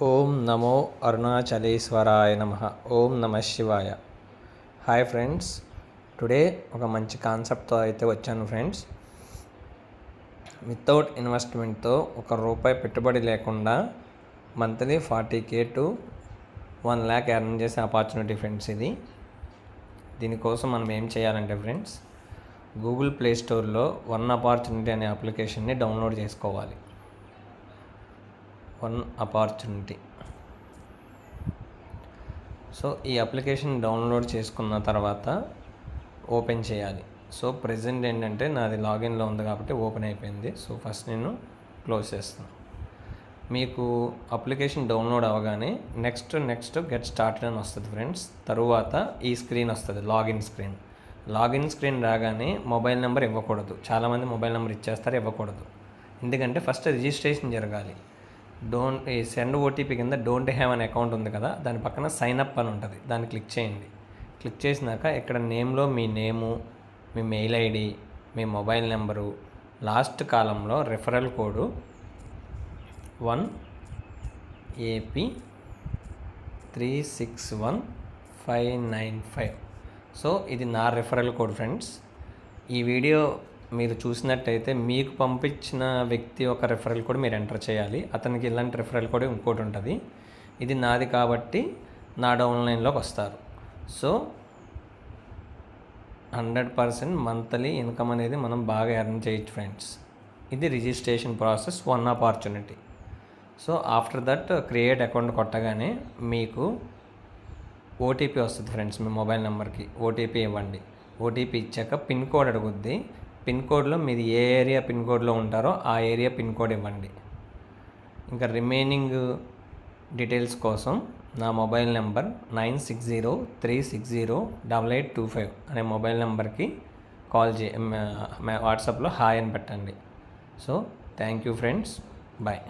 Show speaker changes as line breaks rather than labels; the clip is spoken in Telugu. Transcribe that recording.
ఓం నమో అరుణాచలేశ్వరాయ నమః. ఓం నమ శివాయ. హాయ్ ఫ్రెండ్స్, టుడే ఒక మంచి కాన్సెప్ట్తో అయితే వచ్చాను ఫ్రెండ్స్. వితౌట్ ఇన్వెస్ట్మెంట్తో ₹1 పెట్టుబడి లేకుండా monthly 40K to 1 lakh earn చేసే ఆపర్చునిటీ ఫ్రెండ్స్ ఇది. దీనికోసం మనం ఏం చేయాలంటే ఫ్రెండ్స్, గూగుల్ ప్లే స్టోర్లో వన్ ఆపర్చునిటీ అనే అప్లికేషన్ని డౌన్లోడ్ చేసుకోవాలి. One opportunity. సో ఈ అప్లికేషన్ డౌన్లోడ్ చేసుకున్న తర్వాత ఓపెన్ చేయాలి. సో ప్రెజెంట్ ఏంటంటే నాది లాగిన్లో ఉంది కాబట్టి ఓపెన్ అయిపోయింది. సో ఫస్ట్ నేను క్లోజ్ చేస్తాను. మీకు అప్లికేషన్ డౌన్లోడ్ అవ్వగానే నెక్స్ట్ గెట్ స్టార్టెడ్ అని వస్తుంది ఫ్రెండ్స్. తరువాత ఈ స్క్రీన్ వస్తుంది, లాగిన్ స్క్రీన్ రాగానే మొబైల్ నెంబర్ ఇవ్వకూడదు. చాలామంది మొబైల్ నెంబర్ ఇచ్చేస్తారు, ఇవ్వకూడదు. ఎందుకంటే ఫస్ట్ రిజిస్ట్రేషన్ జరగాలి. సెండ్ ఓటీపీ కింద డోంట్ హ్యావ్ అనే అకౌంట్ ఉంది కదా, దాని పక్కన సైన్ అప్ అని ఉంటుంది, దాన్ని క్లిక్ చేయండి. క్లిక్ చేసినాక ఇక్కడ నేమ్లో మీ నేము, మీ మెయిల్ ఐడి, మీ మొబైల్ నెంబరు, లాస్ట్ కాలంలో రెఫరల్ కోడ్ 1AP361595. సో ఇది నా రెఫరల్ కోడ్ ఫ్రెండ్స్. ఈ వీడియో మీరు చూసినట్టయితే మీకు పంపించిన వ్యక్తి ఒక రెఫరల్ కోడ్ మీరు ఎంటర్ చేయాలి. అతనికి ఇలాంటి రెఫరల్ కోడ్ ఇంకోటి ఉంటుంది. ఇది నాది కాబట్టి నా డౌన్లైన్లోకి వస్తారు. సో 100% మంత్లీ ఇన్కమ్ అనేది మనం బాగా ఎర్న్ చేయొచ్చు ఫ్రెండ్స్. ఇది registration process, one opportunity. So after that create account కొట్టగానే మీకు ఓటీపీ వస్తుంది ఫ్రెండ్స్. మీ మొబైల్ నెంబర్కి ఓటీపీ ఇవ్వండి. ఓటీపీ ఇచ్చాక పిన్ కోడ్ అడుగుద్ది. పిన్ కోడ్లో మీది ఏ ఏరియా పిన్ కోడ్లో ఉంటారో ఆ ఏరియా పిన్ కోడ్ ఇవ్వండి. ఇంకా రిమైనింగ్ డీటెయిల్స్ కోసం నా మొబైల్ నెంబర్ 9603608825 అనే మొబైల్ నెంబర్కి కాల్ వాట్సాప్లో హాయ్ అని పెట్టండి. So thank you friends, bye.